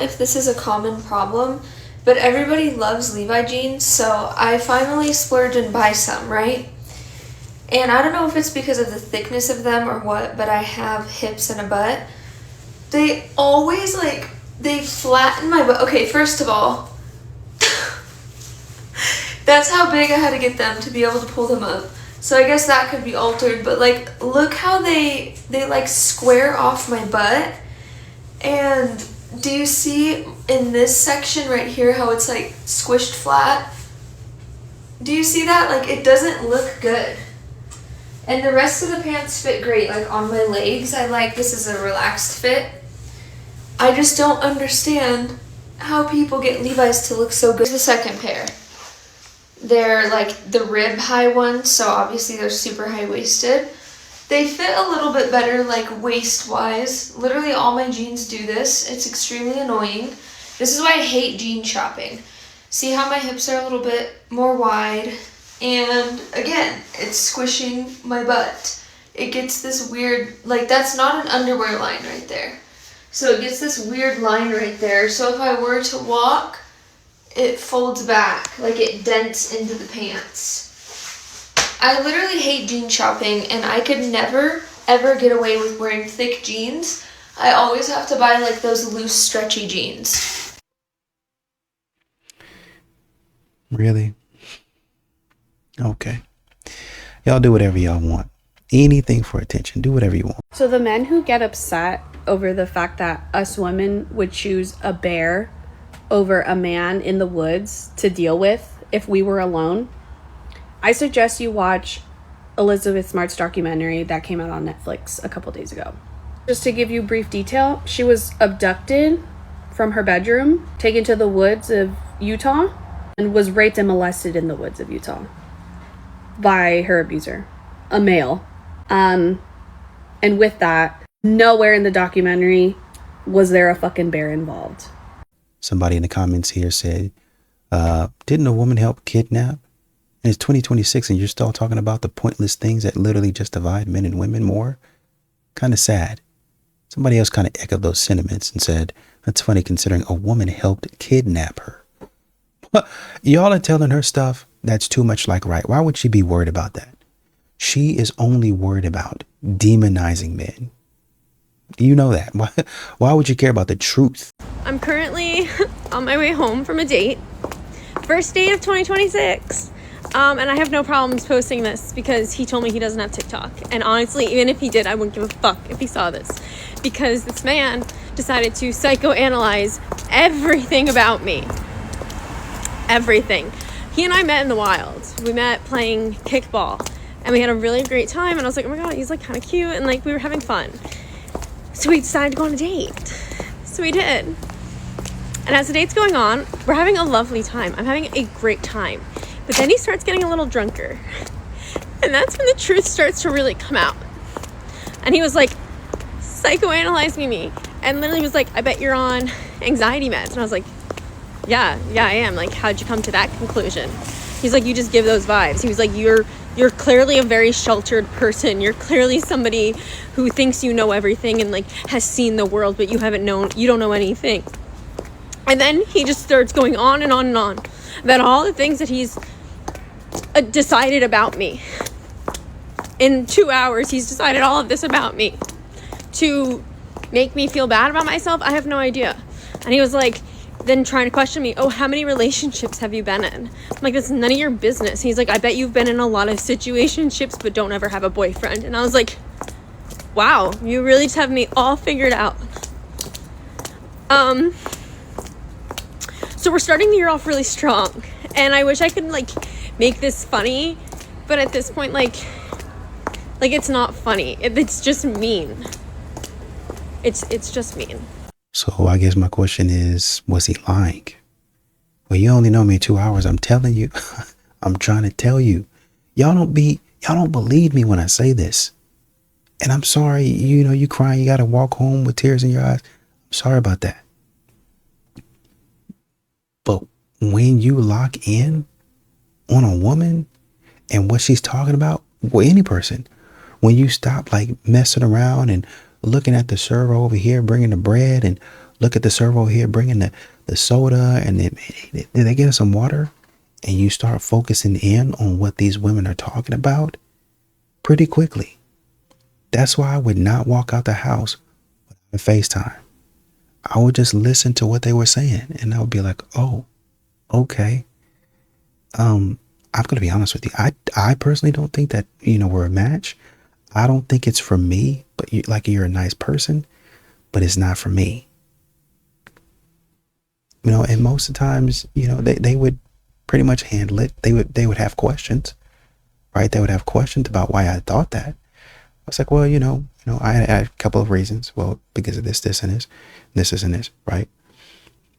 if this is a common problem, but everybody loves Levi jeans, so I finally splurged and buy some, right? And I don't know if it's because of the thickness of them or what, but I have hips and a butt. They always, like, they flatten my butt. Okay, first of all, that's how big I had to get them to be able to pull them up. So I guess that could be altered, but, like, look how they like, square off my butt. And do you see in this section right here how it's, like, squished flat? Do you see that? Like, it doesn't look good. And the rest of the pants fit great, like, on my legs. I like this is a relaxed fit. I just don't understand how people get Levi's to look so good. Here's the second pair. They're like the rib high ones, so obviously they're super high-waisted. They fit a little bit better, like, waist-wise. Literally all my jeans do this. It's extremely annoying. This is why I hate jean shopping. See how my hips are a little bit more wide? And again, it's squishing my butt. It gets this weird, like, that's not an underwear line right there. So it gets this weird line right there. So if I were to walk, it folds back, like it dents into the pants. I literally hate jean shopping, and I could never, ever get away with wearing thick jeans. I always have to buy, like, those loose, stretchy jeans. Really? Okay. Y'all do whatever y'all want. Anything for attention. Do whatever you want. So the men who get upset over the fact that us women would choose a bear over a man in the woods to deal with if we were alone, I suggest you watch Elizabeth Smart's documentary that came out on Netflix a couple days ago. Just to give you brief detail, she was abducted from her bedroom, taken to the woods of Utah, and was raped and molested in the woods of Utah by her abuser, a male. And with that, nowhere in the documentary was there a fucking bear involved. Somebody in the comments here said, didn't a woman help kidnap? And it's 2026 and you're still talking about the pointless things that literally just divide men and women more? Kind of sad. Somebody else kind of echoed those sentiments and said, that's funny considering a woman helped kidnap her. Y'all are telling her stuff that's too much like right. Why would she be worried about that? She is only worried about demonizing men. You know that. Why would you care about the truth? I'm currently on my way home from a date. First date of 2026. And I have no problems posting this because he told me he doesn't have TikTok. And honestly, even if he did, I wouldn't give a fuck if he saw this. Because this man decided to psychoanalyze everything about me. Everything. He and I met in the wild. We met playing kickball. And we had a really great time. And I was like, oh my God, he's like kind of cute. And like we were having fun. So we decided to go on a date. So we did. And as the date's going on, we're having a lovely time. I'm having a great time. But then he starts getting a little drunker. And that's when the truth starts to really come out. And he was like psychoanalyzing me. And literally was like, I bet you're on anxiety meds. And I was like, yeah, I am. Like, how'd you come to that conclusion? He's like, you just give those vibes. He was like, you're clearly a very sheltered person. You're clearly somebody who thinks you know everything and like has seen the world, but you don't know anything. And then he just starts going on and on and on about all the things that he's decided about me. In 2 hours, he's decided all of this about me to make me feel bad about myself. I have no idea. And he was like, then trying to question me, oh, how many relationships have you been in? I'm like, that's none of your business. He's like, I bet you've been in a lot of situationships but don't ever have a boyfriend. And I was like, wow, you really just have me all figured out. So we're starting the year off really strong, and I wish I could like make this funny, but at this point, like it's not funny. It's just mean. It's just mean. So I guess my question is, was he lying? Well, you only know me 2 hours. I'm telling you, I'm trying to tell you, y'all don't believe me when I say this. And I'm sorry, you crying, you got to walk home with tears in your eyes. I'm sorry about that. But when you lock in on a woman and what she's talking about, well, any person, when you stop like messing around and looking at the server over here, bringing the bread and look at the servo here, bringing the soda, and they get us some water, and you start focusing in on what these women are talking about pretty quickly. That's why I would not walk out the house without a FaceTime. I would just listen to what they were saying, and I would be like, oh, okay. I'm going to be honest with you. I personally don't think that, we're a match. I don't think it's for me, but you're a nice person, but it's not for me. And most of the times, they would pretty much handle it. They would have questions, right? They would have questions about why I thought that. I was like, well, I had a couple of reasons. Well, because of this, and this, and this, right?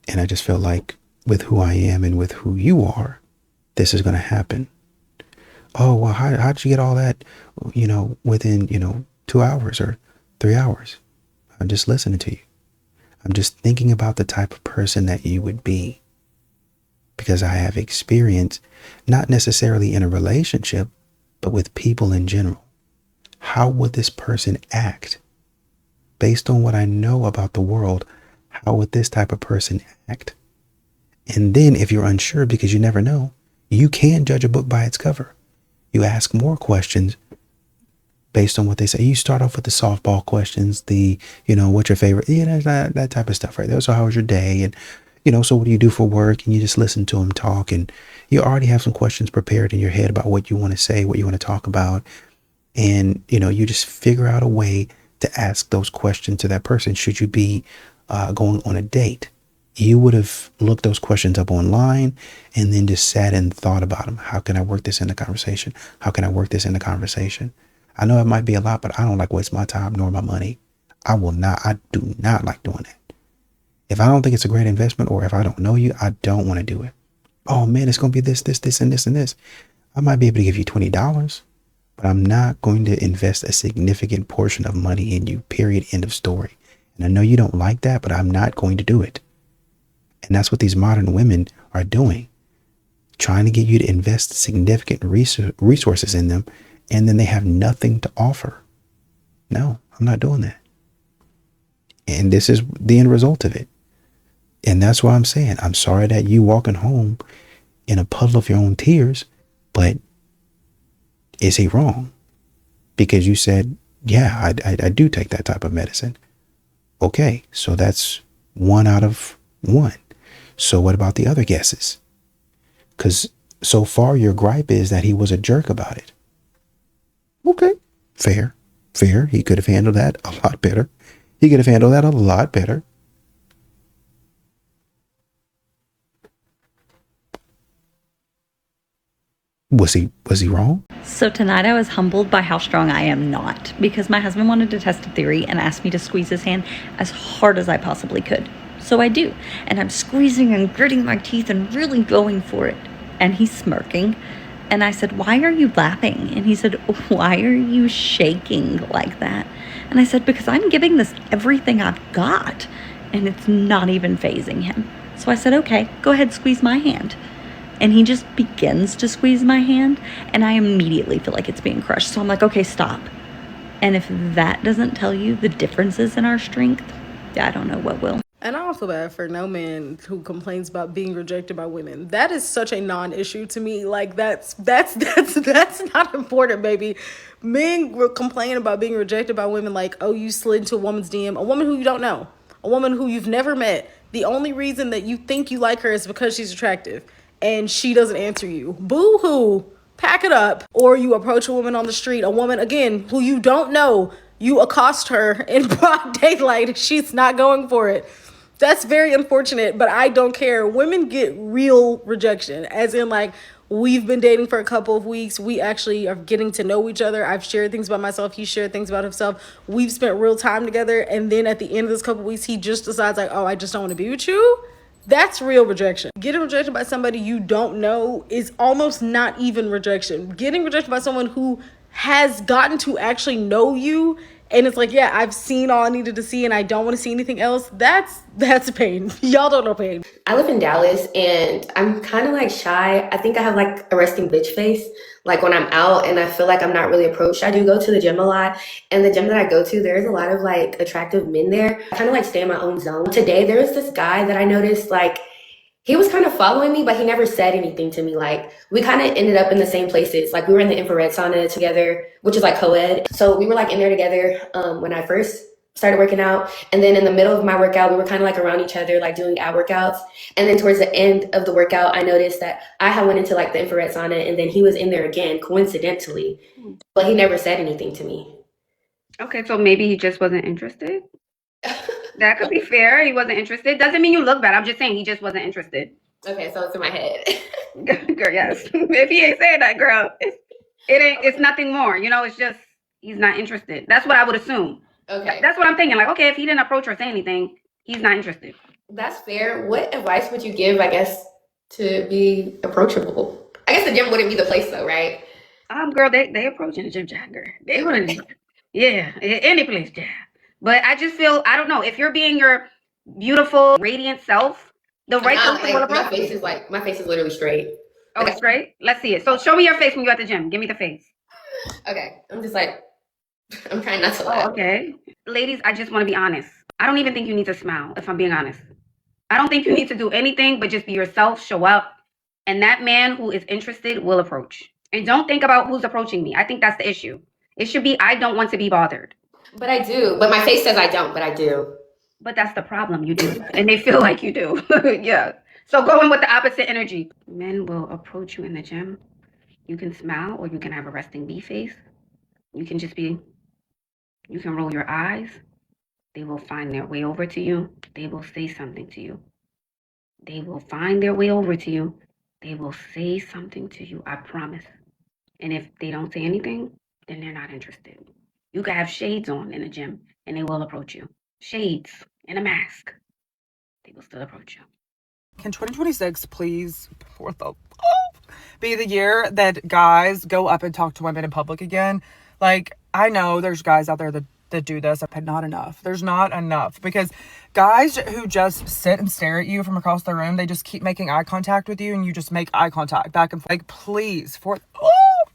And I just feel like with who I am and with who you are, this is going to happen. Oh, well, how'd you get all that, within, 2 hours or 3 hours? I'm just listening to you. I'm just thinking about the type of person that you would be. Because I have experience, not necessarily in a relationship, but with people in general. How would this person act? Based on what I know about the world, how would this type of person act? And then if you're unsure because you never know, you can judge a book by its cover. You ask more questions based on what they say. You start off with the softball questions, what's your favorite, that type of stuff, right there. So how was your day? And, so what do you do for work? And you just listen to them talk, and you already have some questions prepared in your head about what you want to say, what you want to talk about. And, you just figure out a way to ask those questions to that person. Should you be going on a date? You would have looked those questions up online and then just sat and thought about them. How can I work this in the conversation? How can I work this in the conversation? I know it might be a lot, but I don't like waste my time nor my money. I do not like doing that. If I don't think it's a great investment, or if I don't know you, I don't want to do it. Oh man, it's going to be this, and this, and this. I might be able to give you $20, but I'm not going to invest a significant portion of money in you, period, end of story. And I know you don't like that, but I'm not going to do it. And that's what these modern women are doing. Trying to get you to invest significant resources in them, and then they have nothing to offer. No, I'm not doing that. And this is the end result of it. And that's why I'm saying, I'm sorry that you walking home in a puddle of your own tears, but is he wrong? Because you said, yeah, I do take that type of medicine. Okay, so that's 1 out of 1. So what about the other guesses? Because so far your gripe is that he was a jerk about it. Okay, fair. He could have handled that a lot better. Was he wrong? So tonight I was humbled by how strong I am not, because my husband wanted to test a theory and asked me to squeeze his hand as hard as I possibly could. So I do, and I'm squeezing and gritting my teeth and really going for it. And he's smirking, and I said, "Why are you laughing?" And he said, "Why are you shaking like that?" And I said, "Because I'm giving this everything I've got, and it's not even fazing him." So I said, "Okay, go ahead, squeeze my hand." And he just begins to squeeze my hand, and I immediately feel like it's being crushed. So I'm like, okay, stop. And if that doesn't tell you the differences in our strength, I don't know what will. And I don't feel bad for no man who complains about being rejected by women. That is such a non-issue to me. Like that's not important, baby. Men will complain about being rejected by women like, oh, you slid into a woman's DM, a woman who you don't know, a woman who you've never met. The only reason that you think you like her is because she's attractive and she doesn't answer you. Boo-hoo. Pack it up. Or you approach a woman on the street, a woman, again, who you don't know. You accost her in broad daylight. She's not going for it. That's very unfortunate, but I don't care. Women get real rejection, as in like, we've been dating for a couple of weeks. We actually are getting to know each other. I've shared things about myself. He shared things about himself. We've spent real time together. And then at the end of this couple of weeks, he just decides like, oh, I just don't want to be with you. That's real rejection. Getting rejected by somebody you don't know is almost not even rejection. Getting rejected by someone who has gotten to actually know you and it's like, yeah, I've seen all I needed to see and I don't want to see anything else, that's pain. Y'all don't know pain. I live in Dallas and I'm kind of like shy. I think I have like a resting bitch face. Like when I'm out and I feel like I'm not really approached, I do go to the gym a lot. And the gym that I go to, there's a lot of like attractive men there. I kind of like stay in my own zone. Today, there was this guy that I noticed, like, he was kind of following me, but he never said anything to me. Like, we kind of ended up in the same places. Like, we were in the infrared sauna together, which is like co-ed. So we were like in there together when I first started working out. And then in the middle of my workout, we were kind of like around each other, like doing ab workouts. And then towards the end of the workout, I noticed that I had went into like the infrared sauna and then he was in there again, coincidentally. But he never said anything to me. Okay, so maybe he just wasn't interested. That could be fair. He wasn't interested. Doesn't mean you look bad. I'm just saying he just wasn't interested. Okay, so it's in my head. Girl, yes. If he ain't saying that, girl, it ain't. It's nothing more. You know, it's just he's not interested. That's what I would assume. Okay. That's what I'm thinking. Like, okay, if he didn't approach or say anything, he's not interested. That's fair. What advice would you give, I guess, to be approachable? I guess the gym wouldn't be the place though, right? Girl, they approaching the gym, Jagger. They wouldn't. Yeah, any place, yeah. But I just feel, I don't know, if you're being your beautiful, radiant self, the right person will approach you. My face is literally straight. Oh, it's straight? Let's see it. So show me your face when you're at the gym. Give me the face. Okay, I'm just like, I'm trying not to laugh. Oh, okay. Ladies, I just want to be honest. I don't even think you need to smile, if I'm being honest. I don't think you need to do anything but just be yourself, show up, and that man who is interested will approach. And don't think about who's approaching me. I think that's the issue. It should be, I don't want to be bothered. But I do. But my face says I don't, but I do. But that's the problem. You do. And they feel like you do. Yeah. So go in with the opposite energy. Men will approach you in the gym. You can smile or you can have a resting bee face. You can just be, you can roll your eyes. They will find their way over to you. They will say something to you. They will find their way over to you. They will say something to you. I promise. And if they don't say anything, then they're not interested. You can have shades on in the gym and they will approach you. Shades and a mask. They will still approach you. Can 2026 please, for the love, be the year that guys go up and talk to women in public again? Like, I know there's guys out there that do this, but not enough. There's not enough, because guys who just sit and stare at you from across the room, they just keep making eye contact with you and you just make eye contact back and forth. Like, please,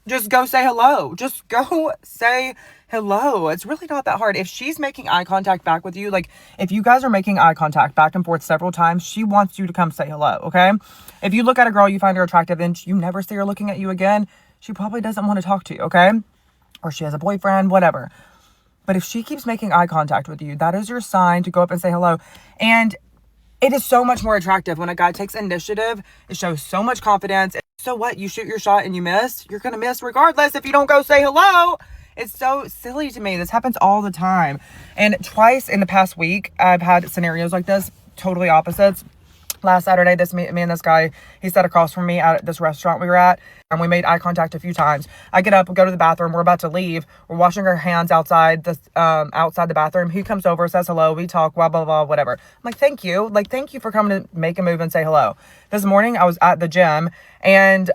just go say hello. Just go say hello. It's really not that hard. If she's making eye contact back with you, like if you guys are making eye contact back and forth several times, she wants you to come say hello, okay? If you look at a girl, you find her attractive and you never see her looking at you again, she probably doesn't want to talk to you, okay? Or she has a boyfriend, whatever. But if she keeps making eye contact with you, that is your sign to go up and say hello. And it is so much more attractive when a guy takes initiative. It shows so much confidence. So what? You shoot your shot and you miss? You're going to miss regardless if you don't go say hello. It's so silly to me. This happens all the time. And twice in the past week, I've had scenarios like this, totally opposites. Last Saturday, me and this guy, he sat across from me at this restaurant we were at, and we made eye contact a few times. I get up, we go to the bathroom, we're about to leave. We're washing our hands outside the bathroom. He comes over, says hello, we talk, blah, blah, blah, whatever. I'm like, thank you. Like, thank you for coming to make a move and say hello. This morning, I was at the gym, and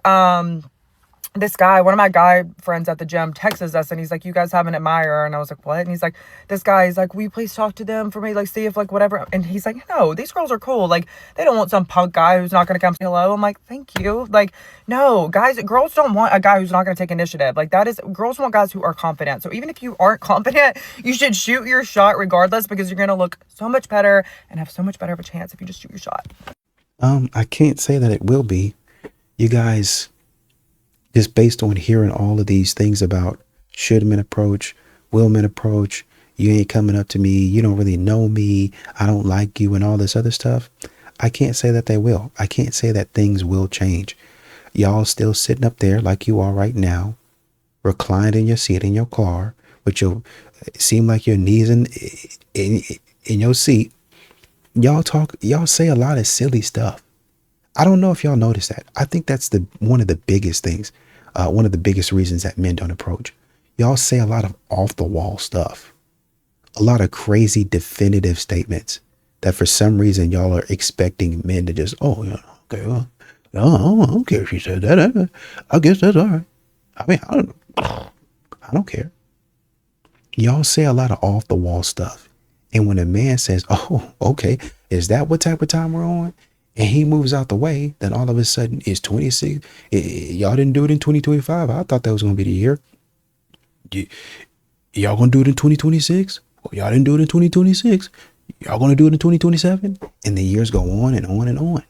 this guy, one of my guy friends at the gym, texts us and he's like, you guys have an admirer? And I was like, what? And he's like, this guy, he's like, will you please talk to them for me? Like, see if like whatever. And he's like, no, these girls are cool. Like, they don't want some punk guy who's not going to come say hello. I'm like, thank you. Like, no, girls don't want a guy who's not going to take initiative. Like, girls want guys who are confident. So even if you aren't confident, you should shoot your shot regardless, because you're going to look so much better and have so much better of a chance if you just shoot your shot. I can't say that it will be. You guys, just based on hearing all of these things about should men approach, will men approach, you ain't coming up to me, you don't really know me, I don't like you, and all this other stuff, I can't say that they will. I can't say that things will change. Y'all still sitting up there like you are right now, reclined in your seat in your car, with your, seem like your knees in your seat. Y'all say a lot of silly stuff. I don't know if y'all notice that. I think that's one of the biggest things, one of the biggest reasons that men don't approach. Y'all say a lot of off the wall stuff, a lot of crazy definitive statements that for some reason y'all are expecting men to just, oh, yeah, okay, well, no, I don't care if she said that. I guess that's all right. I mean, I don't care. Y'all say a lot of off the wall stuff. And when a man says, oh, okay, is that what type of time we're on? And he moves out the way, then all of a sudden it's 26. Y'all didn't do it in 2025. I thought that was going to be the year. Y'all going to do it in 2026? Well, y'all didn't do it in 2026. Y'all going to do it in 2027? And the years go on and on and on.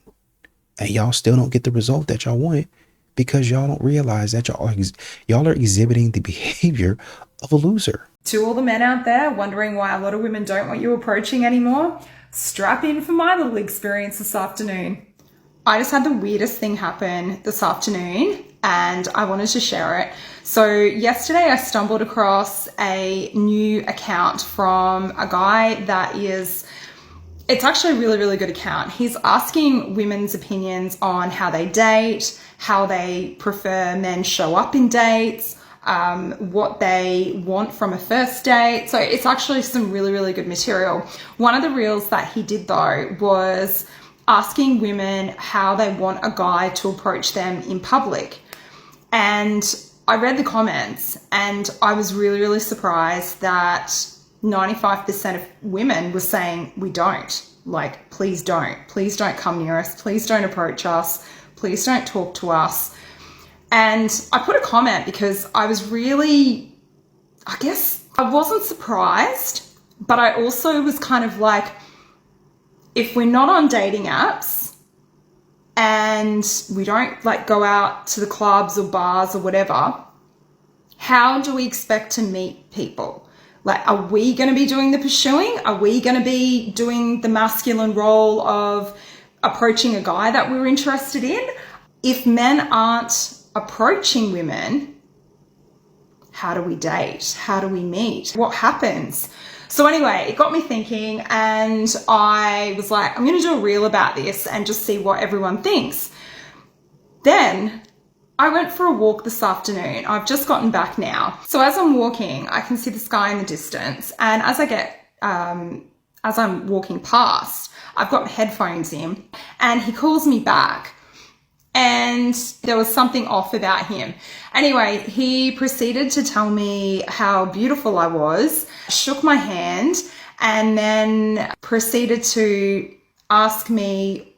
And y'all still don't get the result that y'all wanted because y'all don't realize that y'all are exhibiting the behavior of a loser. To all the men out there wondering why a lot of women don't want you approaching anymore, strap in for my little experience this afternoon. I just had the weirdest thing happen this afternoon and I wanted to share it. So yesterday I stumbled across a new account from a guy that it's actually a really, really good account. He's asking women's opinions on how they date, how they prefer men show up in dates, what they want from a first date. So it's actually some really, really good material. One of the reels that he did though was asking women how they want a guy to approach them in public. And I read the comments and I was really, really surprised that 95% of women were saying we don't. Like, please don't come near us. Please don't approach us. Please don't talk to us. And I put a comment because I was really, I guess I wasn't surprised, but I also was kind of like, if we're not on dating apps and we don't like go out to the clubs or bars or whatever, how do we expect to meet people? Like, are we going to be doing the pursuing? Are we going to be doing the masculine role of approaching a guy that we're interested in? If men aren't approaching women, how do we date? How do we meet? What happens? So anyway, it got me thinking and I was like, I'm going to do a reel about this and just see what everyone thinks. Then I went for a walk this afternoon. I've just gotten back now. So as I'm walking, I can see the sky in the distance. And as I'm walking past, I've got headphones in and he calls me back. And there was something off about him. Anyway, he proceeded to tell me how beautiful I was, shook my hand, and then proceeded to ask me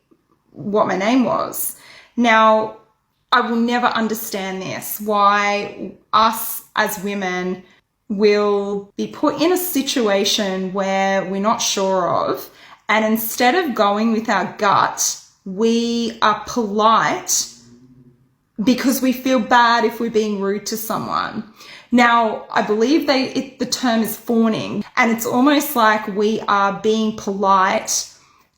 what my name was. Now, I will never understand this, why us as women will be put in a situation where we're not sure of, and instead of going with our gut, we are polite because we feel bad if we're being rude to someone. Now, I believe the term is fawning, and it's almost like we are being polite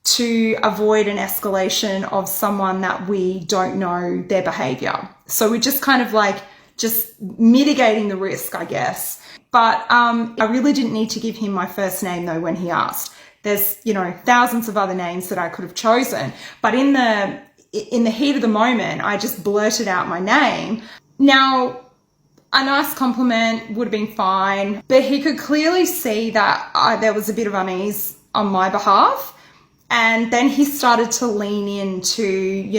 to avoid an escalation of someone that we don't know their behavior. So we're just kind of like just mitigating the risk, I guess. But I really didn't need to give him my first name though when he asked. There's, thousands of other names that I could have chosen. But in the heat of the moment, I just blurted out my name. Now, a nice compliment would have been fine, but he could clearly see that there was a bit of unease on my behalf. And then he started to lean into,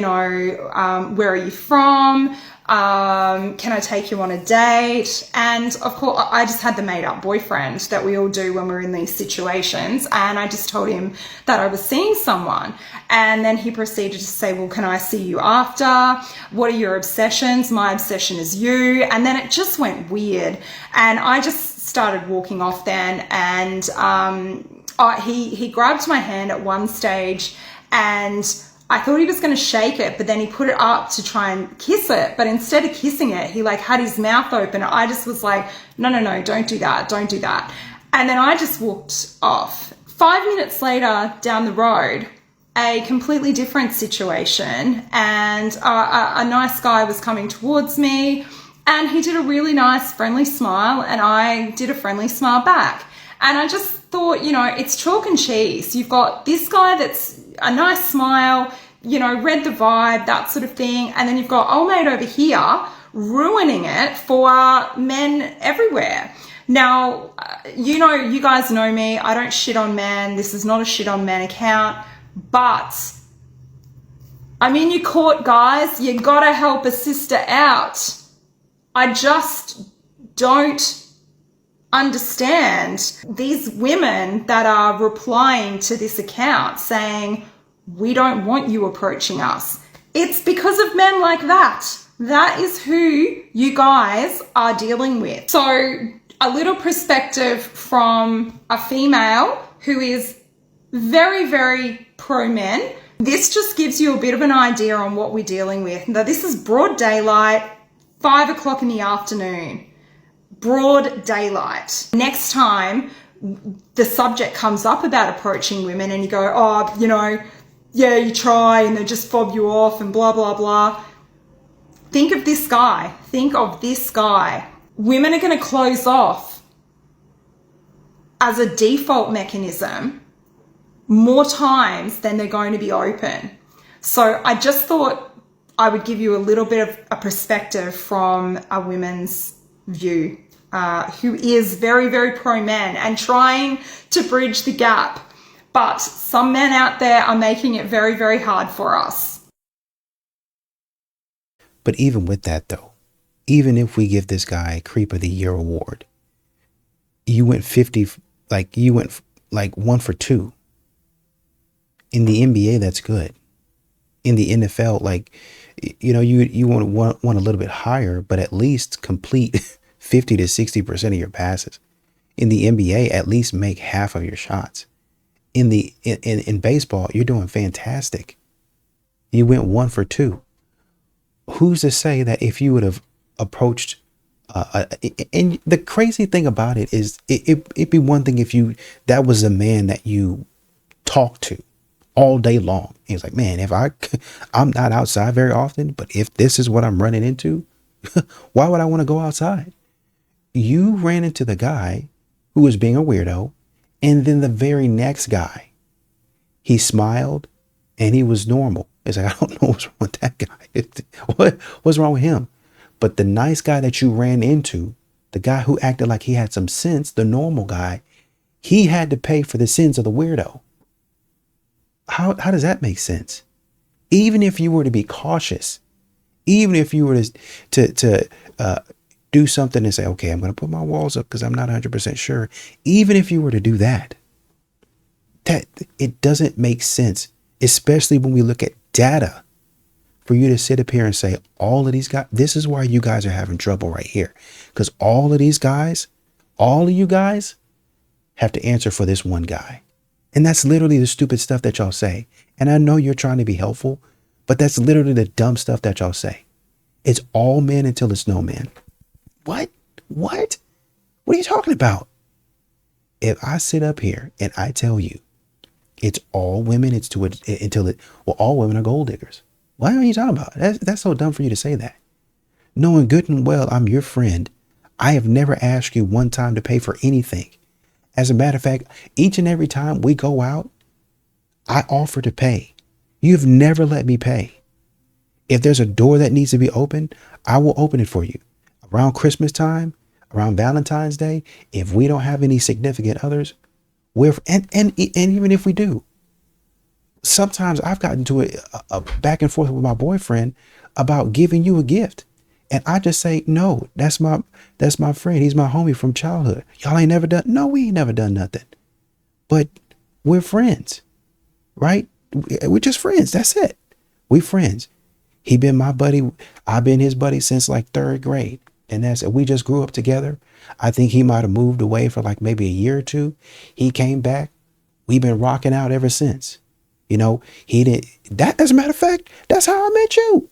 where are you from? Can I take you on a date? And of course, I just had the made up boyfriend that we all do when we're in these situations. And I just told him that I was seeing someone. And then he proceeded to say, well, can I see you after? What are your obsessions? My obsession is you. And then it just went weird. And I just started walking off then. And he grabbed my hand at one stage and I thought he was going to shake it, but then he put it up to try and kiss it. But instead of kissing it, he had his mouth open. I just was like, no, don't do that. Don't do that. And then I just walked off. 5 minutes later down the road, a completely different situation. And a nice guy was coming towards me and he did a really nice friendly smile and I did a friendly smile back. And I just thought, it's chalk and cheese. You've got this guy that's a nice smile, read the vibe, that sort of thing. And then you've got old mate over here ruining it for men everywhere. Now, you guys know me. I don't shit on men. This is not a shit on men account. But, you caught, guys. You gotta help a sister out. I just don't understand these women that are replying to this account saying, we don't want you approaching us. It's because of men like that. That is who you guys are dealing with. So a little perspective from a female who is very, very pro men. This just gives you a bit of an idea on what we're dealing with. Now, this is broad daylight, 5 o'clock in the afternoon. Broad daylight. Next time the subject comes up about approaching women and you go, oh, you know, yeah, you try and they just fob you off and blah, blah, blah. Think of this guy. Think of this guy. Women are going to close off as a default mechanism more times than they're going to be open. So I just thought I would give you a little bit of a perspective from a women's view, who is very, very pro-man and trying to bridge the gap. But some men out there are making it very, very hard for us. But even with that, though, even if we give this guy a Creep of the Year award, you went 1 for 2. In the NBA, that's good. In the NFL, you want a little bit higher, but at least complete 50 to 60% of your passes. In the NBA, at least make half of your shots. In baseball, you're doing fantastic. You went 1 for 2. Who's to say that if you would have approached, and the crazy thing about it is it'd be one thing if that was a man that you talked to all day long. He's like, man, I'm not outside very often, but if this is what I'm running into, why would I want to go outside? You ran into the guy who was being a weirdo, and then the very next guy, he smiled and he was normal. It's like, I don't know what's wrong with that guy. What's wrong with him? But the nice guy that you ran into, the guy who acted like he had some sense, the normal guy, he had to pay for the sins of the weirdo. How does that make sense? Even if you were to be cautious, even if you were to do something and say, okay, I'm going to put my walls up because I'm not 100% sure. Even if you were to do that it doesn't make sense, especially when we look at data, for you to sit up here and say all of these guys, this is why you guys are having trouble right here. Because all of you guys have to answer for this one guy. And that's literally the stupid stuff that y'all say. And I know you're trying to be helpful, but that's literally the dumb stuff that y'all say. It's all men until it's no men. What? What are you talking about? If I sit up here and I tell you it's all women, all women are gold diggers. What are you talking about? That's so dumb for you to say that. Knowing good and well I'm your friend, I have never asked you one time to pay for anything. As a matter of fact, each and every time we go out, I offer to pay. You've never let me pay. If there's a door that needs to be opened, I will open it for you. Around Christmas time, around Valentine's Day, if we don't have any significant others, and even if we do, sometimes I've gotten to a back and forth with my boyfriend about giving you a gift. And I just say, no, that's my friend. He's my homie from childhood. Y'all ain't never done. No, we ain't never done nothing. But we're friends, right? We're just friends. That's it. We friends. He been my buddy. I've been his buddy since like 3rd grade. And we just grew up together. I think he might have moved away for like maybe a year or 2. He came back. We've been rocking out ever since. He didn't. That, as a matter of fact, that's how I met you.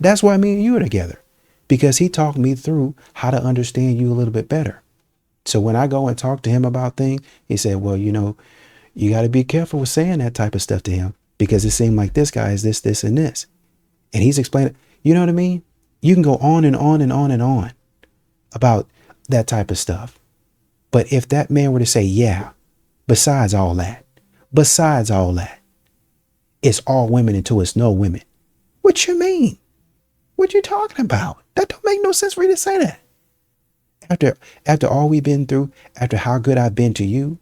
That's why me and you are together. Because he talked me through how to understand you a little bit better. So when I go and talk to him about things, he said, well, you got to be careful with saying that type of stuff to him because it seemed like this guy is this, this, and this. And he's explaining, you know what I mean? You can go on and on and on and on about that type of stuff. But if that man were to say, yeah, besides all that, it's all women until it's no women. What you mean? What you talking about? That don't make no sense for you to say that. After all we've been through, after how good I've been to you,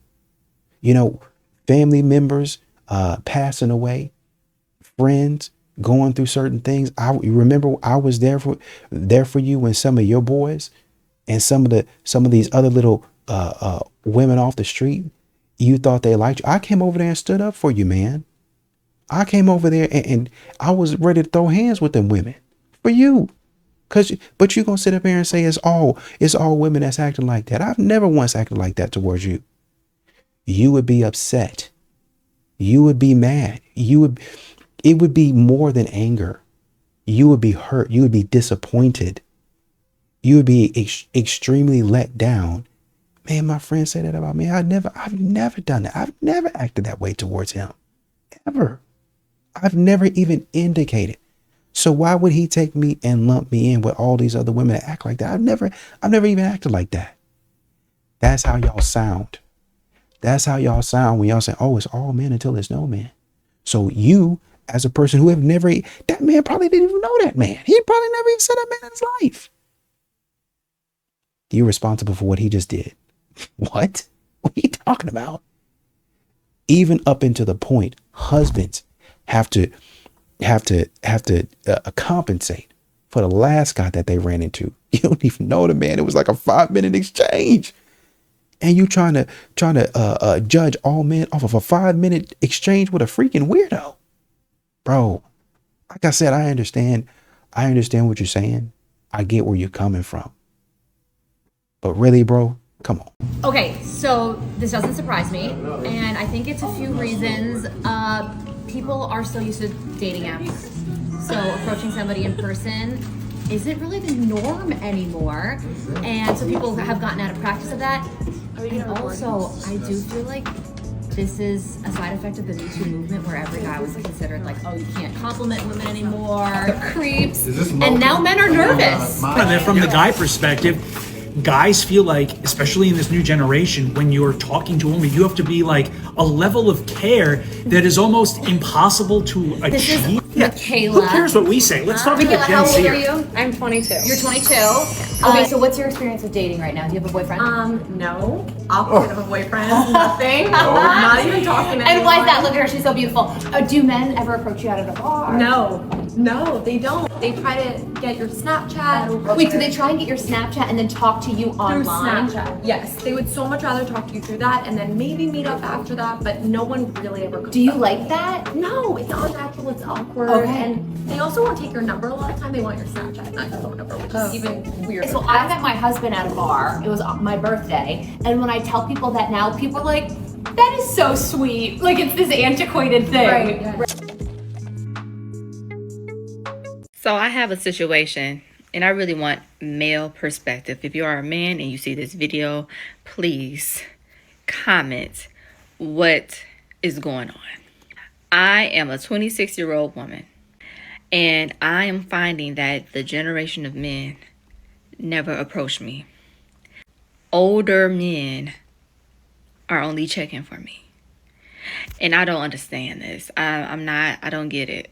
family members passing away, friends going through certain things. You remember I was there for you when some of your boys and some of these other little women off the street, you thought they liked you. I came over there and stood up for you, man. I came over there and I was ready to throw hands with them women for you. But you gonna sit up here and say it's all women that's acting like that. I've never once acted like that towards you. You would be upset. You would be mad. It would be more than anger. You would be hurt. You would be disappointed. You would be extremely let down. Man, my friend said that about me. I've never done that. I've never acted that way towards him. Ever. I've never even indicated. So why would he take me and lump me in with all these other women that act like that? I've never even acted like that. That's how y'all sound. That's how y'all sound when y'all say, oh, it's all men until it's no man. So you, as a person who have never, that man probably didn't even know that man. He probably never even said that man in his life. You're responsible for what he just did. What? What are you talking about? Even up into the point, husbands have to compensate for the last guy that they ran into. You don't even know the man. It was like a 5-minute exchange. And you trying to judge all men off of a 5-minute exchange with a freaking weirdo. Bro, like I said, I understand what you're saying. I get where you're coming from. But really, bro, come on. Okay, so this doesn't surprise me, and I think it's a few reasons. People are still used to dating apps, so approaching somebody in person isn't really the norm anymore, and so people have gotten out of practice of that. And also, I do feel like this is a side effect of the Me Too movement, where every guy was considered like, oh, you can't compliment women anymore, creeps, and now men are nervous. And then from the guy perspective, guys feel like, especially in this new generation, when you're talking to a woman, you have to be like a level of care that is almost impossible to achieve. Michaela. Who cares what we say? Let's talk to the Michaela, Gen how old Z. are you? I'm 22. You're 22. Okay, so what's your experience with dating right now? Do you have a boyfriend? No. Opposite of a boyfriend. Nothing. Not even talking to anyone. And why is that? Look at her, she's so beautiful. Do men ever approach you out at a bar? No, they don't. They try to get your Snapchat. Wait, so they try and get your Snapchat and then talk to you online? Through Snapchat. Yes, they would so much rather talk to you through that and then maybe meet up after that, but no one really ever comes Do you up. like that? No, it's unnatural, it's awkward. Okay. And they also won't take your number a lot of time. They want your Snapchat, not your phone number, which is even weird. So I met my husband at a bar. It was my birthday. And when I tell people that now, people are like, that is so sweet. Like, it's this antiquated thing. Right. So I have a situation, and I really want male perspective. If you are a man and you see this video, please comment what is going on. I am a 26-year-old woman, and I am finding that the generation of men never approach me. Older men are only checking for me. And I don't understand this. I don't get it.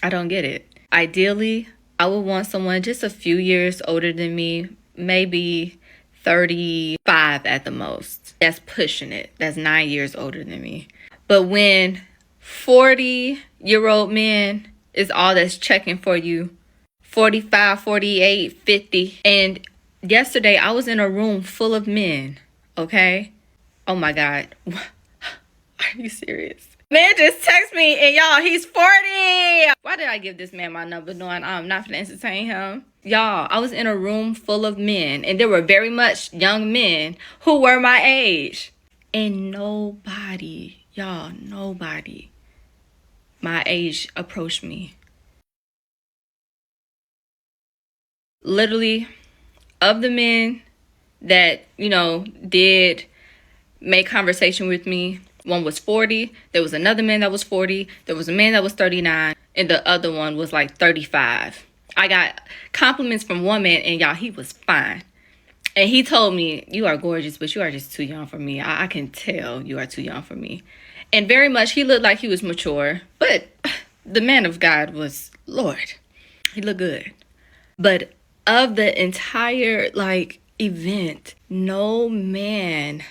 I don't get it. Ideally, I would want someone just a few years older than me, maybe 35 at the most. That's pushing it. That's 9 years older than me. But when 40-year-old men is all that's checking for you, 45, 48, 50. And yesterday I was in a room full of men, okay? Oh my God. Are you serious? Man just text me and y'all, he's 40. Why did I give this man my number knowing I'm not gonna entertain him? Y'all, I was in a room full of men and there were very much young men who were my age. And nobody, y'all, nobody my age approached me. Literally, of the men that, did make conversation with me, one was 40. There was another man that was 40. There was a man that was 39. And the other one was like 35. I got compliments from one man, and y'all, he was fine. And he told me, you are gorgeous, but you are just too young for me. I can tell you are too young for me. And very much, he looked like he was mature. But the man of God was, Lord, he looked good. But of the entire, event, no man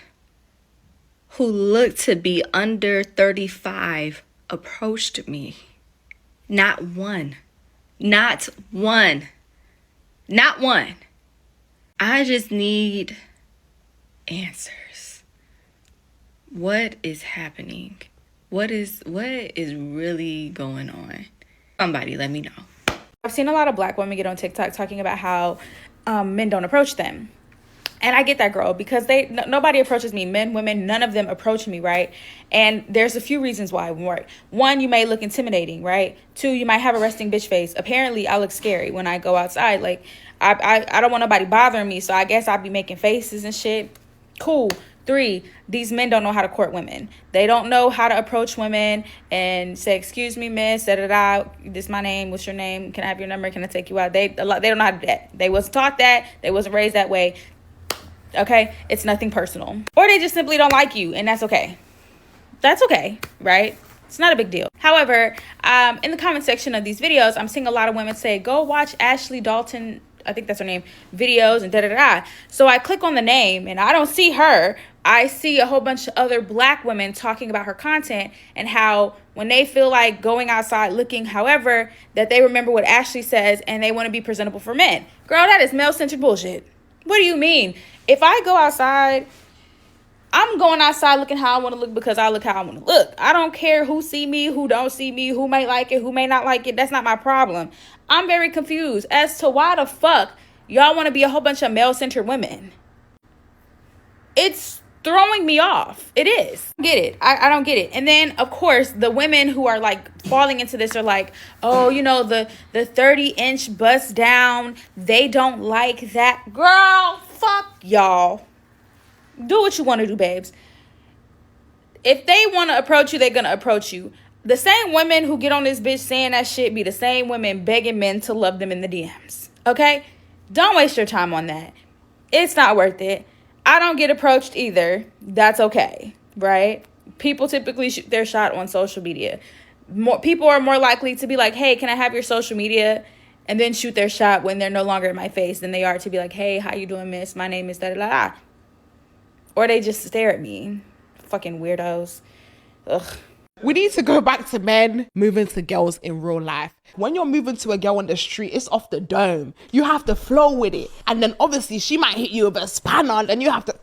who looked to be under 35 approached me. Not one. Not one. Not one. I just need answers. What is happening? What is really going on? Somebody let me know. I've seen a lot of black women get on TikTok talking about how men don't approach them. And I get that, girl, because nobody approaches me. Men, women, none of them approach me, right? And there's a few reasons why. One, you may look intimidating, right? Two, you might have a resting bitch face. Apparently, I look scary when I go outside. Like, I don't want nobody bothering me, so I guess I'll be making faces and shit. Cool. Three, these men don't know how to court women. They don't know how to approach women and say, excuse me, miss, da-da-da, this is my name, what's your name? Can I have your number? Can I take you out? They don't know how to do that. They wasn't taught that. They wasn't raised that way. Okay, it's nothing personal. Or they just simply don't like you, and that's okay. That's okay, right? It's not a big deal. However, in the comment section of these videos, I'm seeing a lot of women say, go watch Ashley Dalton, I think that's her name, videos and da-da-da. So I click on the name, and I don't see her. I see a whole bunch of other black women talking about her content and how when they feel like going outside looking however, that they remember what Ashley says and they want to be presentable for men. Girl, that is male-centered bullshit. What do you mean? If I go outside, I'm going outside looking how I want to look because I look how I want to look. I don't care who see me, who don't see me, who may like it, who may not like it. That's not my problem. I'm very confused as to why the fuck y'all want to be a whole bunch of male-centered women. It's throwing me off. It is. Get it. I don't get it. And then, of course, the women who are like falling into this are like, oh, you know, the 30-inch bust down. They don't like that. Girl, fuck y'all. Do what you want to do, babes. If they want to approach you, they're going to approach you. The same women who get on this bitch saying that shit be the same women begging men to love them in the DMs. Okay? Don't waste your time on that. It's not worth it. I don't get approached either. That's okay, right? People typically shoot their shot on social media. People are more likely to be like, hey, can I have your social media? And then shoot their shot when they're no longer in my face than they are to be like, hey, how you doing, miss? My name is da-da-da-da. Or they just stare at me. Fucking weirdos. Ugh. We need to go back to men moving to girls in real life. When you're moving to a girl on the street, it's off the dome. You have to flow with it. And then obviously she might hit you with a spanner and you have to,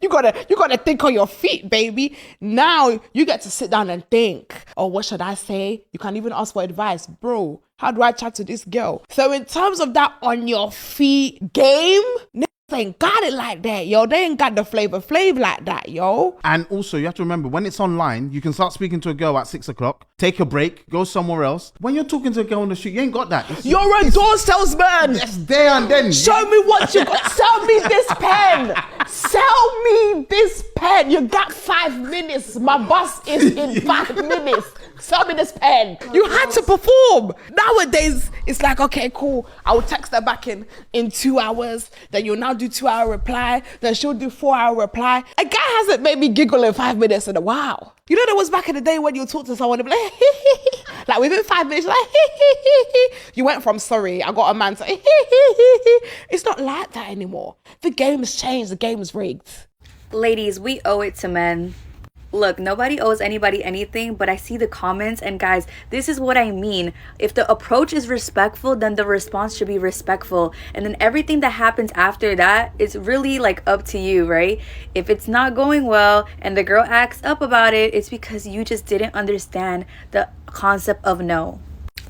you gotta think on your feet, baby. Now you get to sit down and think, oh, what should I say? You can even ask for advice. Bro, how do I chat to this girl? So in terms of that on your feet game, ain't got it like that, yo. They ain't got the flavor like that, yo. And also, you have to remember, when it's online, you can start speaking to a girl at 6 o'clock, take a break, go somewhere else. When you're talking to a girl on the street, you ain't got that. You're a door salesman. Just there and then. Show me what you got. Sell me this pen. Sell me this pen. You got 5 minutes. My bus is in 5 minutes. Sell me this pen. You had to perform. Nowadays, it's like, okay, cool. I will text her back in 2 hours. Then you'll now do 2-hour reply. Then she'll do 4-hour reply. A guy hasn't made me giggle in 5 minutes in a while. You know, there was back in the day when you talk to someone and be like, like within 5 minutes, like, you went from sorry, I got a man to, it's not like that anymore. The game has changed. The game is rigged. Ladies, we owe it to men. Look, nobody owes anybody anything, but I see the comments, and guys, this is what I mean. If the approach is respectful, then the response should be respectful. And then everything that happens after that, it's really like up to you, right? If it's not going well and the girl acts up about it, it's because you just didn't understand the concept of no.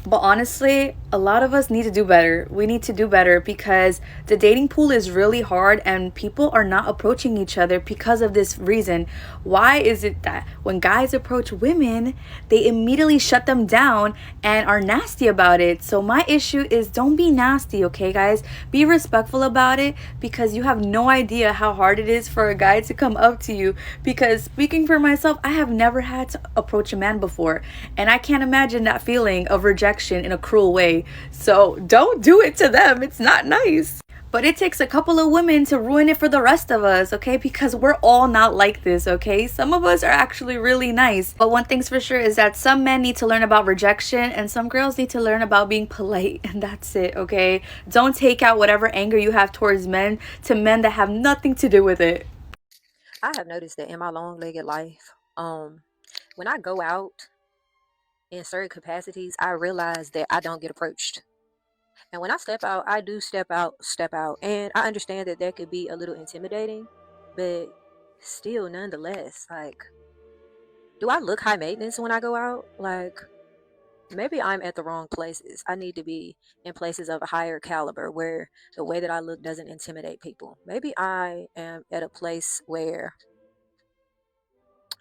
But honestly, a lot of us need to do better. We need to do better because the dating pool is really hard and people are not approaching each other because of this reason. Why is it that when guys approach women, they immediately shut them down and are nasty about it? So my issue is don't be nasty, okay, guys? Be respectful about it because you have no idea how hard it is for a guy to come up to you. Because speaking for myself, I have never had to approach a man before. And I can't imagine that feeling of rejection in a cruel way. So don't do it to them. It's not nice. But it takes a couple of women to ruin it for the rest of us, okay? Because we're all not like this, okay? Some of us are actually really nice. But one thing's for sure is that some men need to learn about rejection and some girls need to learn about being polite. And that's it, okay? Don't take out whatever anger you have towards men to men that have nothing to do with it. I have noticed that in my long-legged life, when I go out in certain capacities, I realize that I don't get approached. And when I step out, I do step out. And I understand that that could be a little intimidating. but still, nonetheless, like, do I look high maintenance when I go out? Like, maybe I'm at the wrong places. I need to be in places of a higher caliber where the way that I look doesn't intimidate people. Maybe I am at a place where,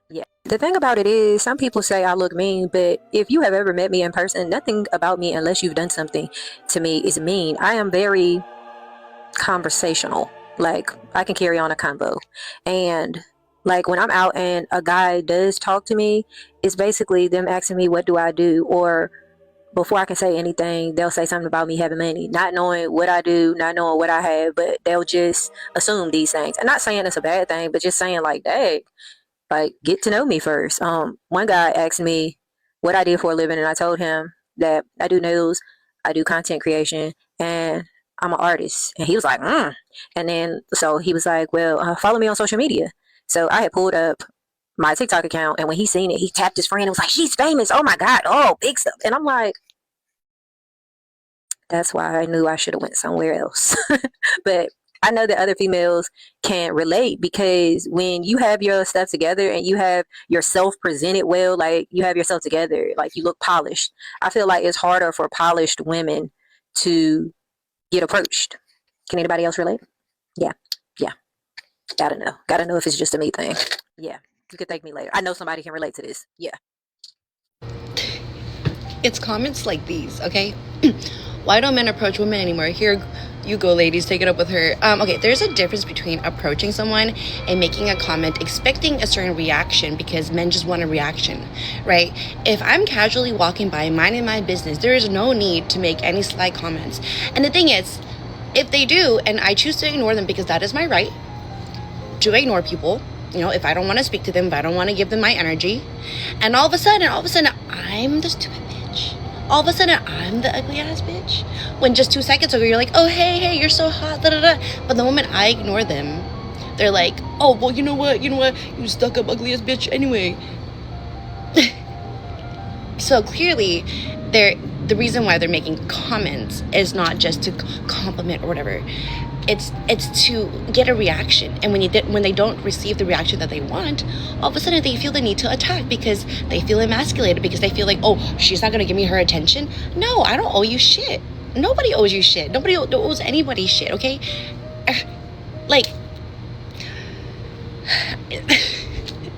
yeah. The thing about it is, some people say I look mean, but if you have ever met me in person, nothing about me, unless you've done something to me, is mean. I am very conversational. Like, I can carry on a convo. And like when I'm out and a guy does talk to me, it's basically them asking me what do I do, or before I can say anything, they'll say something about me having money, not knowing what I do, not knowing what I have, but they'll just assume these things. And not saying it's a bad thing, but just saying like, dang, like, get to know me first. One guy asked me what I did for a living, and I told him that I do news, I do content creation, and I'm an artist. And he was like, And then so he was like, well, follow me on social media. So I had pulled up my TikTok account, and when he seen it, he tapped his friend and was like, she's famous. Oh my God. Oh, big stuff. And I'm like, that's why I knew I should have went somewhere else. But I know that other females can relate, because when you have your stuff together and you have yourself presented well, like you have yourself together, like you look polished, I feel like it's harder for polished women to get approached. Can anybody else relate? Yeah. Yeah. Gotta know if it's just a me thing. Yeah. You can thank me later. I know somebody can relate to this. Yeah. It's comments like these, okay? Why don't men approach women anymore? Here you go, ladies, take it up with her. Okay, there's a difference between approaching someone and making a comment, expecting a certain reaction, because men just want a reaction, right? If I'm casually walking by, minding my business, there is no need to make any sly comments. And the thing is, if they do, and I choose to ignore them, because that is my right to ignore people, you know, if I don't want to speak to them, if I don't want to give them my energy, and all of a sudden, I'm the stupid bitch. All of a sudden, I'm the ugly ass bitch. When just 2 seconds ago, you're like, oh, hey, you're so hot, da da da. But the moment I ignore them, they're like, oh, well, you know what, you stuck up ugly ass bitch anyway. So clearly, the reason why they're making comments is not just to compliment or whatever. It's to get a reaction, and when they don't receive the reaction that they want, all of a sudden they feel the need to attack, because they feel emasculated, because they feel like, oh, she's not gonna give me her attention. No, I don't owe you shit. Nobody owes you shit. Nobody owes anybody shit. Okay, like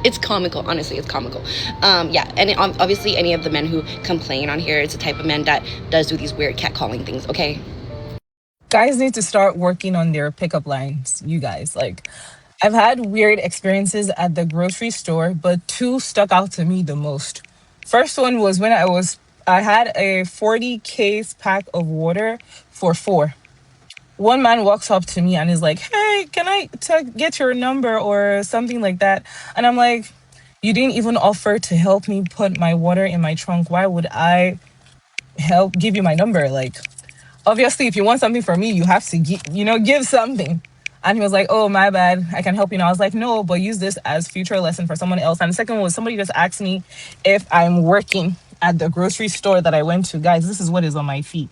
it's comical. Honestly, it's comical. Yeah, and obviously any of the men who complain on here, it's the type of men that does do these weird catcalling things. Okay. Guys need to start working on their pickup lines, you guys. Like, I've had weird experiences at the grocery store, but two stuck out to me the most. First one was when I had a 40 case pack of water for 4. One man walks up to me and is like, hey, can I get your number or something like that? And I'm like, you didn't even offer to help me put my water in my trunk. Why would I give you my number? Like, obviously, if you want something from me, you have to give something. And he was like, oh, my bad, I can help you now. I was like, no, but use this as future lesson for someone else. And the second one was, somebody just asked me if I'm working at the grocery store that I went to. Guys, this is what is on my feet.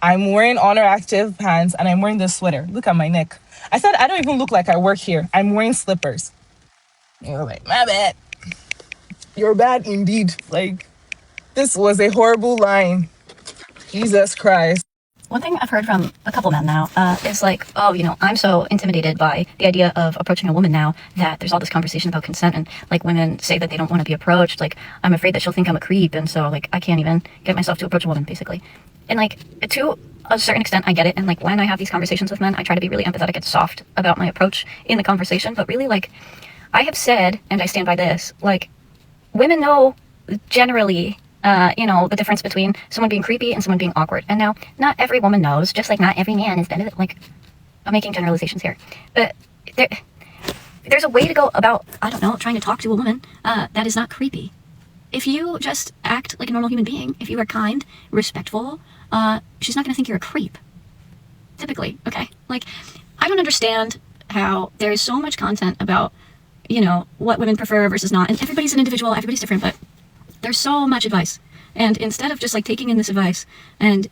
I'm wearing Honor Active pants and I'm wearing this sweater. Look at my neck. I said, I don't even look like I work here. I'm wearing slippers. And you're like, my bad. You're bad indeed. Like, this was a horrible line. Jesus Christ. One thing I've heard from a couple men now is like, oh, I'm so intimidated by the idea of approaching a woman now that there's all this conversation about consent, and like women say that they don't want to be approached. Like, I'm afraid that she'll think I'm a creep, and so like I can't even get myself to approach a woman, basically. And like, to a certain extent, I get it. And like, when I have these conversations with men, I try to be really empathetic and soft about my approach in the conversation. But really, like, I have said, and I stand by this, like, women know generally the difference between someone being creepy and someone being awkward. And now, not every woman knows, just like not every man is better. Like, I'm making generalizations here. But there's a way to go about, I don't know, trying to talk to a woman that is not creepy. If you just act like a normal human being, if you are kind, respectful, she's not going to think you're a creep. Typically, okay? Like, I don't understand how there is so much content about, what women prefer versus not. And everybody's an individual, everybody's different, but there's so much advice. And instead of just like taking in this advice and,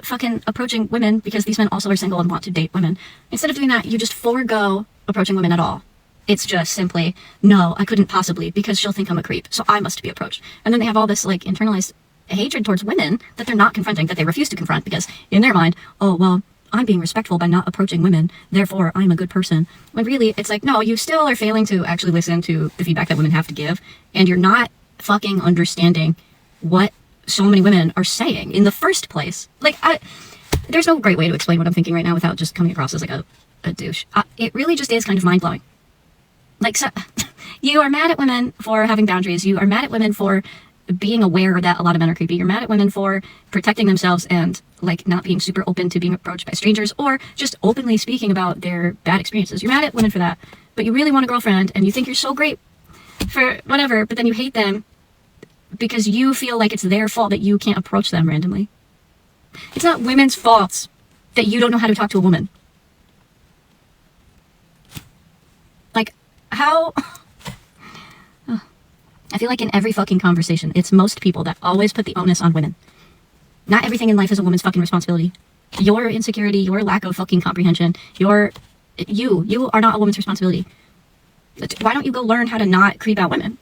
fucking approaching women, because these men also are single and want to date women, instead of doing that, you just forego approaching women at all. It's just simply, no, I couldn't possibly because she'll think I'm a creep, so I must be approached. And then they have all this like internalized hatred towards women that they're not confronting, that they refuse to confront because in their mind, oh, well, I'm being respectful by not approaching women, therefore I'm a good person. When really, it's like, no, you still are failing to actually listen to the feedback that women have to give, and you're not fucking understanding what so many women are saying in the first place. Like, there's no great way to explain what I'm thinking right now without just coming across as like a douche. It really just is kind of mind-blowing. Like, so, you are mad at women for having boundaries. You are mad at women for being aware that a lot of men are creepy. You're mad at women for protecting themselves and like not being super open to being approached by strangers or just openly speaking about their bad experiences. You're mad at women for that, but you really want a girlfriend and you think you're so great for whatever, but then you hate them because you feel like it's their fault that you can't approach them randomly. It's not women's faults that you don't know how to talk to a woman. Like, how... I feel like in every fucking conversation, it's most people that always put the onus on women. Not everything in life is a woman's fucking responsibility. Your insecurity, your lack of fucking comprehension, you are not a woman's responsibility. Why don't you go learn how to not creep out women?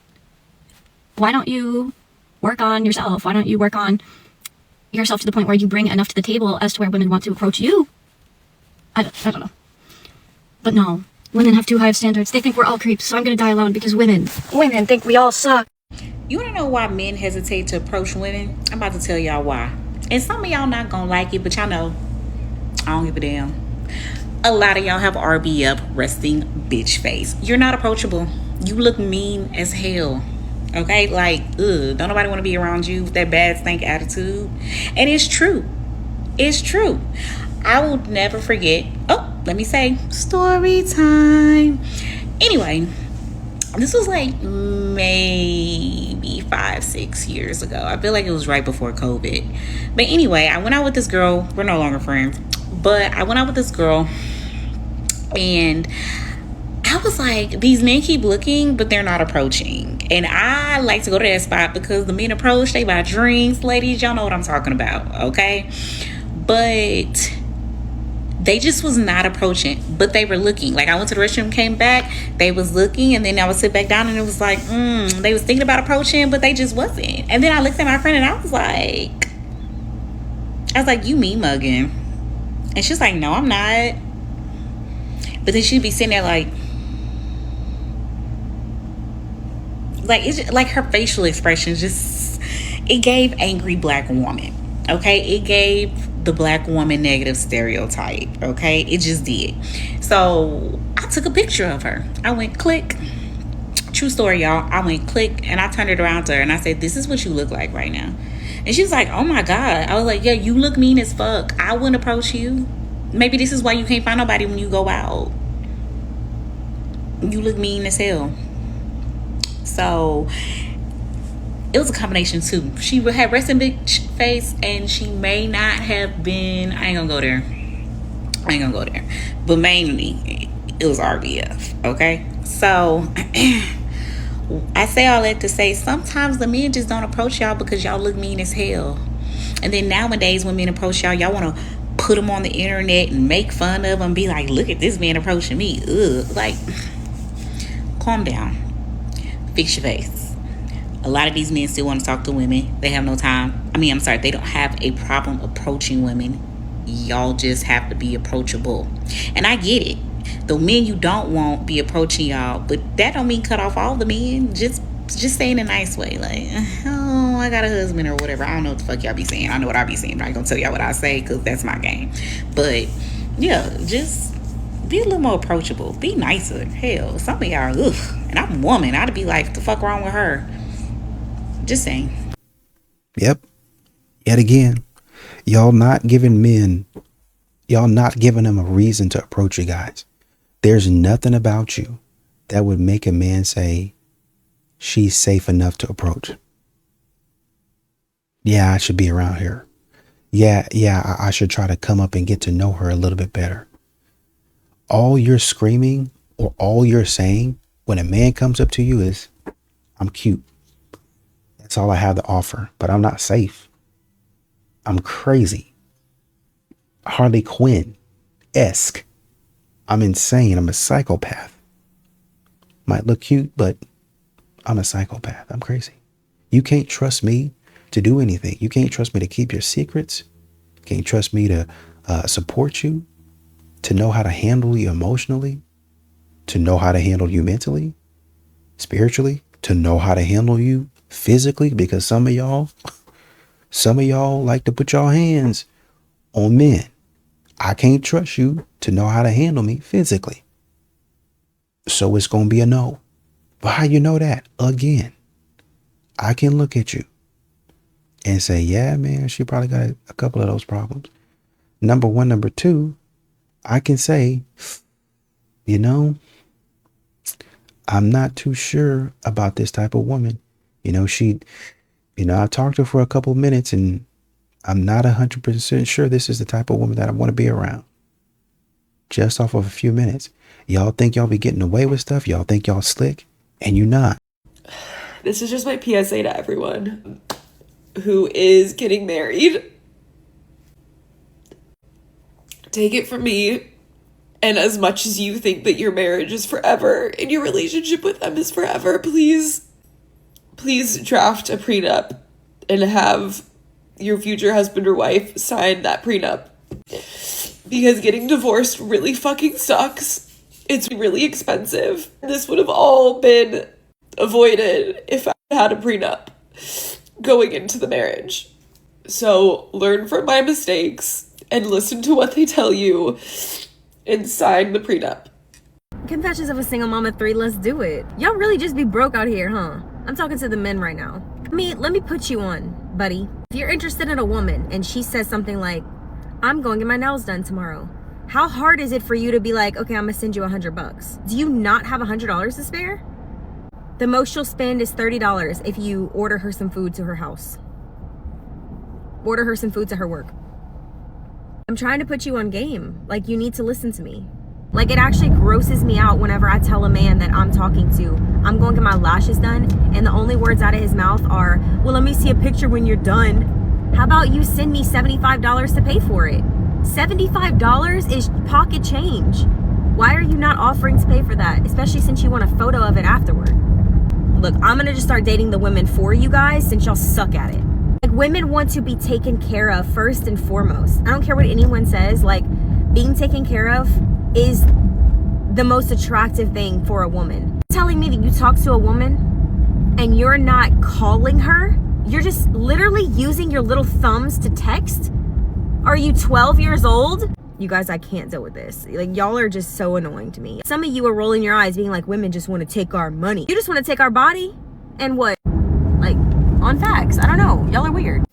Why don't you work on yourself? Why don't you work on yourself to the point where you bring enough to the table as to where women want to approach you? I don't know. But no. Women have too high of standards. They think we're all creeps, so I'm gonna die alone because women think we all suck. You wanna know why men hesitate to approach women? I'm about to tell y'all why. And some of y'all not gonna like it, but y'all know I don't give a damn. A lot of y'all have RBF, resting bitch face. You're not approachable. You look mean as hell. Okay? Like, don't nobody wanna be around you with that bad stank attitude. And it's true. It's true. I will never forget. Oh, let me say story time. Anyway, this was like maybe 5-6 years ago. I feel like it was right before COVID. But anyway, I went out with this girl. We're no longer friends. But I went out with this girl and I was like, these men keep looking, but they're not approaching. And I like to go to that spot because the men approach, they buy drinks. Ladies, y'all know what I'm talking about, okay? But they just was not approaching, but they were looking. Like, I went to the restroom, came back, they was looking, and then I would sit back down and it was like, they was thinking about approaching, but they just wasn't. And then I looked at my friend and I was like, you me mugging. And she's like, no, I'm not. But then she'd be sitting there like it's just, like her facial expression just, it gave angry black woman. Okay, it gave the black woman negative stereotype. Okay, it just did. So I took a picture of her. I went click. True story, y'all. I went click and I turned it around to her and I said, this is what you look like right now. And she was like, oh my God. I was like, yeah, you look mean as fuck. I wouldn't approach you. Maybe this is why you can't find nobody when you go out. You look mean as hell. So it was a combination too. She had resting bitch face and she may not have been, I ain't gonna go there. But mainly it was RBF. Okay. So I say all that to say sometimes the men just don't approach y'all because y'all look mean as hell. And then nowadays when men approach y'all want to put them on the internet and make fun of them, be like, look at this man approaching me. Ugh. Like, calm down. Fix your face. A lot of these men still want to talk to women. They have no time. They don't have a problem approaching women. Y'all just have to be approachable. And I get it. The men you don't want be approaching y'all, but that don't mean cut off all the men. Just say in a nice way, like, oh, I got a husband or whatever. I don't know what the fuck y'all be saying. I know what I be saying, but I ain't gonna tell y'all what I say because that's my game. But yeah, just be a little more approachable. Be nicer. Hell, some of y'all are, ugh. And I'm a woman. I'd be like, what the fuck wrong with her? Just saying. Yep. Yet again, y'all not giving them a reason to approach you guys. There's nothing about you that would make a man say she's safe enough to approach. Yeah, I should be around here. Yeah, I should try to come up and get to know her a little bit better. All you're screaming or all you're saying when a man comes up to you is, I'm cute. That's all I have to offer, but I'm not safe. I'm crazy. Harley Quinn-esque. I'm insane. I'm a psychopath. Might look cute, but I'm a psychopath. I'm crazy. You can't trust me to do anything. You can't trust me to keep your secrets. You can't trust me to support you, to know how to handle you emotionally, to know how to handle you mentally, spiritually, to know how to handle you physically, because some of y'all like to put your hands on men. I can't trust you to know how to handle me physically. So it's going to be a no. But how you know that? Again, I can look at you and say, yeah, man, she probably got a couple of those problems. Number one. Number two, I can say, you know, I'm not too sure about this type of woman. You know, I talked to her for a couple of minutes and I'm not 100% sure this is the type of woman that I want to be around. Just off of a few minutes. Y'all think y'all be getting away with stuff. Y'all think y'all slick, and you not. This is just my PSA to everyone who is getting married. Take it from me, and as much as you think that your marriage is forever and your relationship with them is forever, please draft a prenup and have your future husband or wife sign that prenup. Because getting divorced really fucking sucks. It's really expensive. This would have all been avoided if I had a prenup going into the marriage. So learn from my mistakes and listen to what they tell you and sign the prenup. Confessions of a Single Mama 3, let's do it. Y'all really just be broke out here, huh? I'm talking to the men right now. Let me put you on, buddy. If you're interested in a woman and she says something like, I'm going to get my nails done tomorrow, how hard is it for you to be like, okay, I'm gonna send you $100? Do you not have $100 to spare? The most she'll spend is $30 if you order her some food to her house. Order her some food to her work. I'm trying to put you on game. Like, you need to listen to me. Like, it actually grosses me out whenever I tell a man that I'm talking to, I'm going to get my lashes done, and the only words out of his mouth are, well, let me see a picture when you're done. How about you send me $75 to pay for it? $75 is pocket change. Why are you not offering to pay for that? Especially since you want a photo of it afterward. Look, I'm gonna just start dating the women for you guys since y'all suck at it. Like, women want to be taken care of first and foremost. I don't care what anyone says, like, being taken care of is the most attractive thing for a woman. Telling me that you talk to a woman and you're not calling her, you're just literally using your little thumbs to text? Are you 12 years old? You guys, I can't deal with this. Like, y'all are just so annoying to me. Some of you are rolling your eyes being like, women just want to take our money. You just want to take our body? And what? Like, on facts. I don't know. Y'all are weird.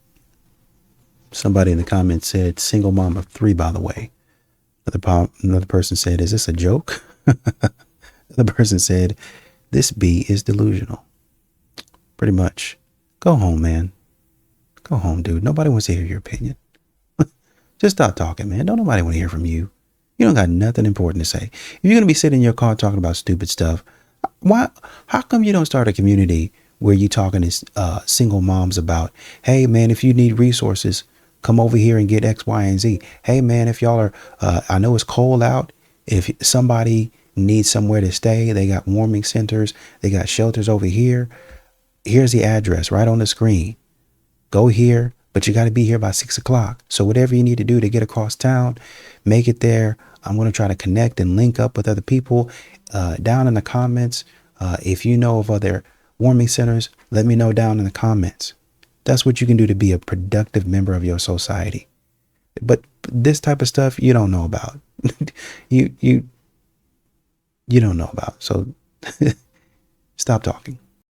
Somebody in the comments said, single mom of 3, by the way. Another person said, is this a joke? Another person said, this bee is delusional. Pretty much. Go home, man. Go home, dude. Nobody wants to hear your opinion. Just stop talking, man. Don't nobody want to hear from you. You don't got nothing important to say. If you're going to be sitting in your car talking about stupid stuff, how come you don't start a community where you talking to single moms about, hey, man, if you need resources, come over here and get X, Y, and Z. Hey, man, if y'all are, I know it's cold out. If somebody needs somewhere to stay, they got warming centers. They got shelters over here. Here's the address right on the screen. Go here. But you got to be here by 6 o'clock. So whatever you need to do to get across town, make it there. I'm going to try to connect and link up with other people down in the comments. If you know of other warming centers, let me know down in the comments. That's what you can do to be a productive member of your society. But this type of stuff you don't know about. you don't know about. So stop talking.